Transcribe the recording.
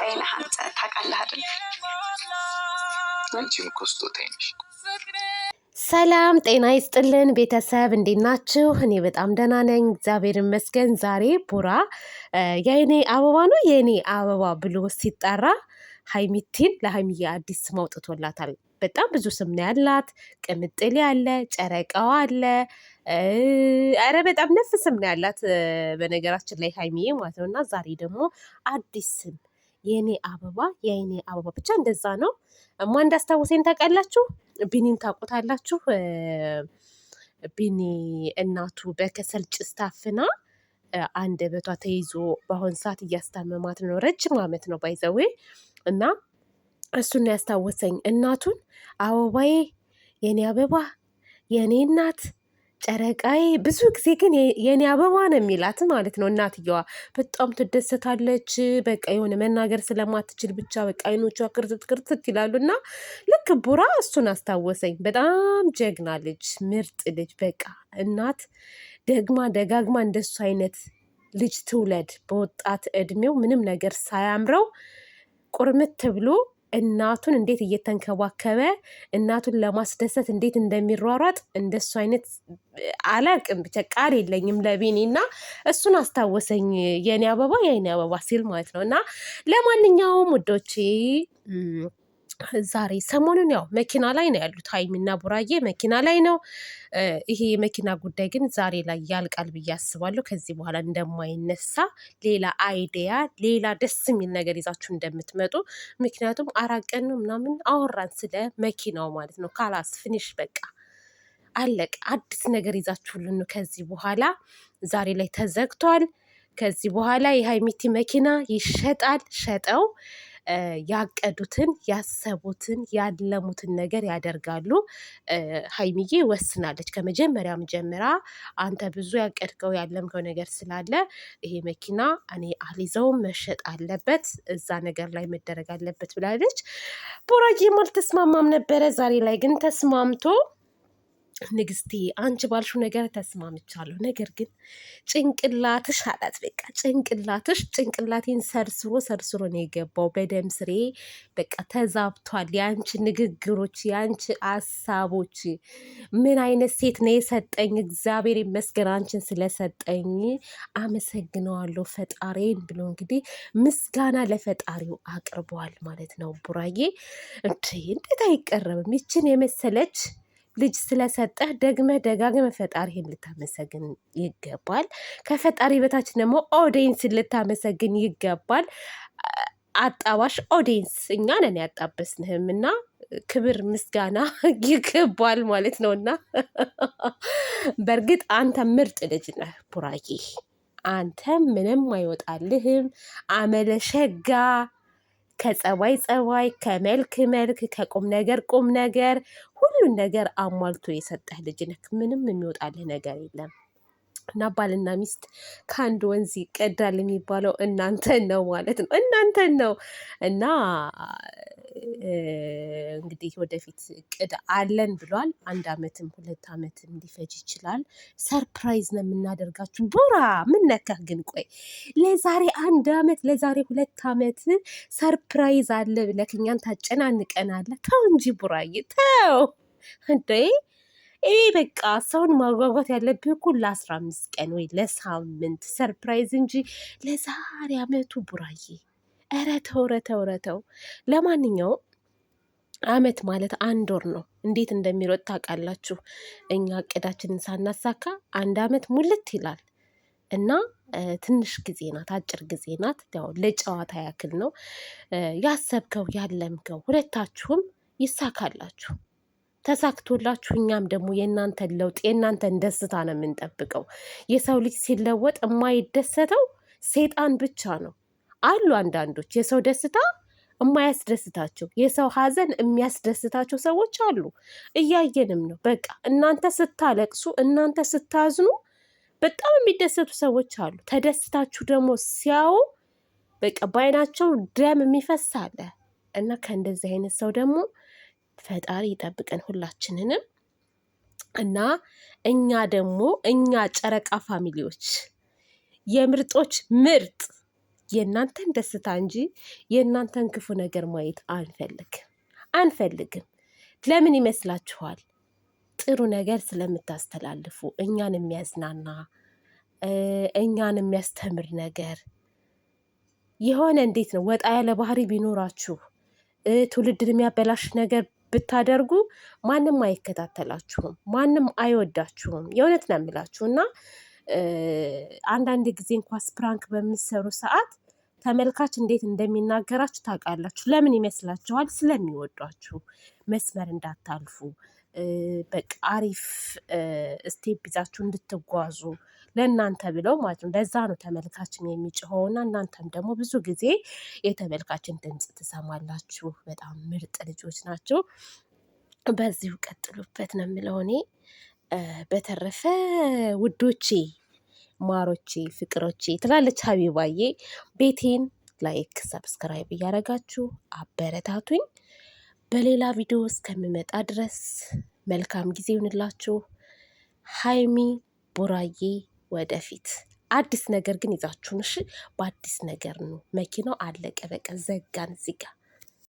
ስጦታዬ ነህ አንተ ታውቃለህ አይደል? አንቺም እኮ ስጦታዬ ነሽ። ሰላም ጤና ይስጥልን ቤተሰብ፣ እንዴት ናችሁ? እኔ በጣም ደህና ነኝ፣ እግዚአብሔር ይመስገን። ዛሬ ቡራ የኔ አበባ ነው የኔ አበባ ብሎ ሲጠራ ሀይሚቲን ለሀይሚዬ አዲስ ስም አውጥቶላታል። በጣም ብዙ ስም ነው ያላት። ቅምጥሌ አለ፣ ጨረቃዋ አለ። አረ በጣም ነፍ ስም ነው ያላት በነገራችን ላይ ሀይሚዬ ማለት ነው። እና ዛሬ ደግሞ አዲስ ስም የኔ አበባ የኔ አበባ ብቻ እንደዛ ነው። እማ እንዳስታወሰኝ ታውቃላችሁ? ቢኒን ታውቁታላችሁ? ቢኒ እናቱ በከሰል ጭስ ታፍና አንደበቷ ተይዞ በአሁን ሰዓት እያስታመማት ነው። ረጅም ዓመት ነው ባይዘዌ እና እሱን ያስታወሰኝ እናቱን አበባዬ የኔ አበባ የኔ እናት ጨረቃዬ። ብዙ ጊዜ ግን የኔ አበባ ነው የሚላት ማለት ነው። እናትየዋ በጣም ትደሰታለች። በቃ የሆነ መናገር ስለማትችል ብቻ በቃ አይኖቿ ክርትት ክርትት ይላሉ። እና ልክ ቡራ እሱን አስታወሰኝ። በጣም ጀግና ልጅ፣ ምርጥ ልጅ። በቃ እናት ደግማ ደጋግማ እንደሱ አይነት ልጅ ትውለድ። በወጣት እድሜው ምንም ነገር ሳያምረው ቁርምት ብሎ እናቱን እንዴት እየተንከባከበ እናቱን ለማስደሰት እንዴት እንደሚሯሯጥ እንደሱ አይነት አላቅም። ብቻ ቃል የለኝም ለቢኒ እና እሱን አስታወሰኝ የኔ አበባ የኔ አበባ ሲል ማለት ነው። እና ለማንኛውም ውዶቼ ዛሬ ሰሞኑን ያው መኪና ላይ ነው ያሉት ሀይሚና ቡራዬ መኪና ላይ ነው። ይሄ የመኪና ጉዳይ ግን ዛሬ ላይ ያልቃል ብዬ አስባለሁ። ከዚህ በኋላ እንደማይነሳ ሌላ አይዲያ፣ ሌላ ደስ የሚል ነገር ይዛችሁ እንደምትመጡ። ምክንያቱም 4 ቀን ነው ምናምን አወራን ስለ መኪናው ማለት ነው። ካላስ ፊኒሽ በቃ አለቅ። አዲስ ነገር ይዛችሁልን ነው ከዚህ በኋላ። ዛሬ ላይ ተዘግቷል። ከዚህ በኋላ የሀይሚቲ መኪና ይሸጣል። ሸጠው ያቀዱትን ያሰቡትን ያለሙትን ነገር ያደርጋሉ። ሀይሚዬ ወስናለች ከመጀመሪያም ጀምራ አንተ ብዙ ያቀድከው ያለምከው ነገር ስላለ ይሄ መኪና እኔ አልይዘውም፣ መሸጥ አለበት፣ እዛ ነገር ላይ መደረግ አለበት ብላለች። ቡራዬም አልተስማማም ነበረ። ዛሬ ላይ ግን ተስማምቶ ንግስቴ አንቺ ባልሽው ነገር ተስማምቻለሁ፣ ነገር ግን ጭንቅላትሽ አላት። በቃ ጭንቅላቴን ሰርስሮ ነው የገባው በደም ስሬ በቃ ተዛብቷል። የአንቺ ንግግሮች፣ የአንቺ ሀሳቦች ምን አይነት ሴት ነው የሰጠኝ? እግዚአብሔር ይመስገን አንቺን ስለሰጠኝ አመሰግነዋለሁ ፈጣሪን ብሎ እንግዲህ ምስጋና ለፈጣሪው አቅርበዋል ማለት ነው። ቡራዬ እንዴት አይቀረብም? ይችን የመሰለች ልጅ ስለሰጠህ ደግመህ ደጋግመህ ፈጣሪህን ልታመሰግን ይገባል። ከፈጣሪ በታች ደግሞ ኦዲየንስ ልታመሰግን ይገባል። አጣባሽ ኦዲየንስ እኛ ነን ያጣበስንህም እና ክብር ምስጋና ይገባል ማለት ነው። እና በእርግጥ አንተ ምርጥ ልጅ ነህ ቡራዬ፣ አንተ ምንም አይወጣልህም። አመለሸጋ ከጸባይ ጸባይ፣ ከመልክ መልክ፣ ከቁም ነገር ቁም ነገር፣ ሁሉን ነገር አሟልቶ የሰጠህ ልጅ ነህ። ምንም የሚወጣልህ ነገር የለም። እና ባልና ሚስት ከአንድ ወንዝ ይቀዳል የሚባለው እናንተን ነው ማለት ነው። እናንተን ነው። እና እንግዲህ ወደፊት እቅድ አለን ብሏል። 1 ዓመትም 2 ዓመትም ሊፈጅ ይችላል። ሰርፕራይዝ ነው የምናደርጋችሁ። ቡራ ምን ነካህ ግን? ቆይ ለዛሬ 1 ዓመት ለዛሬ 2 ዓመት ሰርፕራይዝ አለ ብለህ እኛን ታጨናንቀናለህ። ተው እንጂ ቡራዬ ተው እንዴ! ይሄ በቃ ሰውን ማጓጓት ያለብህ እኮ ለ15 ቀን ወይ ለሳምንት ሰርፕራይዝ እንጂ ለዛሬ አመቱ ቡራዬ፣ ኧረ ተው ኧረ ተው ኧረ ተው። ለማንኛውም አመት ማለት 1 ወር ነው። እንዴት እንደሚሮጥ ታውቃላችሁ? እኛ እቅዳችንን ሳናሳካ 1 ዓመት ሙልት ይላል እና ትንሽ ጊዜ ናት፣ አጭር ጊዜ ናት። ያው ለጨዋታ ያክል ነው። ያሰብከው ያለምከው ሁለታችሁም ይሳካላችሁ። ተሳክቶላችሁ እኛም ደግሞ የእናንተን ለውጥ የእናንተን ደስታ ነው የምንጠብቀው። የሰው ልጅ ሲለወጥ የማይደሰተው ሴጣን ብቻ ነው። አሉ አንዳንዶች የሰው ደስታ የማያስደስታቸው፣ የሰው ሀዘን የሚያስደስታቸው ሰዎች አሉ። እያየንም ነው። በቃ እናንተ ስታለቅሱ፣ እናንተ ስታዝኑ በጣም የሚደሰቱ ሰዎች አሉ። ተደስታችሁ ደግሞ ሲያዩ በቃ በአይናቸው ደም የሚፈስ አለ። እና ከእንደዚህ አይነት ሰው ደግሞ ፈጣሪ ይጠብቀን ሁላችንንም። እና እኛ ደግሞ እኛ ጨረቃ ፋሚሊዎች የምርጦች ምርጥ የእናንተን ደስታ እንጂ የእናንተን ክፉ ነገር ማየት አንፈልግም። ለምን ይመስላችኋል? ጥሩ ነገር ስለምታስተላልፉ፣ እኛን የሚያዝናና እኛን የሚያስተምር ነገር የሆነ እንዴት ነው ወጣ ያለ ባህሪ ቢኖራችሁ ትውልድን የሚያበላሽ ነገር ብታደርጉ ማንም አይከታተላችሁም፣ ማንም አይወዳችሁም። የእውነት ነው የምላችሁ እና አንዳንድ ጊዜ እንኳን ፕራንክ በምትሰሩ ሰዓት ተመልካች እንዴት እንደሚናገራችሁ ታውቃላችሁ። ለምን ይመስላችኋል? ስለሚወዷችሁ፣ መስመር እንዳታልፉ፣ በቃ አሪፍ ስቴፕ ይዛችሁ እንድትጓዙ ለእናንተ ብለው ማለት ነው። ለዛ ነው ተመልካችን የሚጮኸውና እናንተም ደግሞ ብዙ ጊዜ የተመልካችን ድምፅ ትሰማላችሁ። በጣም ምርጥ ልጆች ናቸው። በዚሁ ቀጥሉበት ነው የምለው እኔ። በተረፈ ውዶቼ፣ ማሮቼ፣ ፍቅሮቼ ትላለች ሀቢባዬ። ቤቴን ላይክ ሰብስክራይብ እያደረጋችሁ አበረታቱኝ። በሌላ ቪዲዮ እስከምመጣ ድረስ መልካም ጊዜ ይሁንላችሁ። ሀይሚ ቡራዬ ወደፊት አዲስ ነገር ግን ይዛችሁን እሺ። በአዲስ ነገር ነው። መኪናው አለቀ፣ በቃ ዘጋን እዚህ ጋር።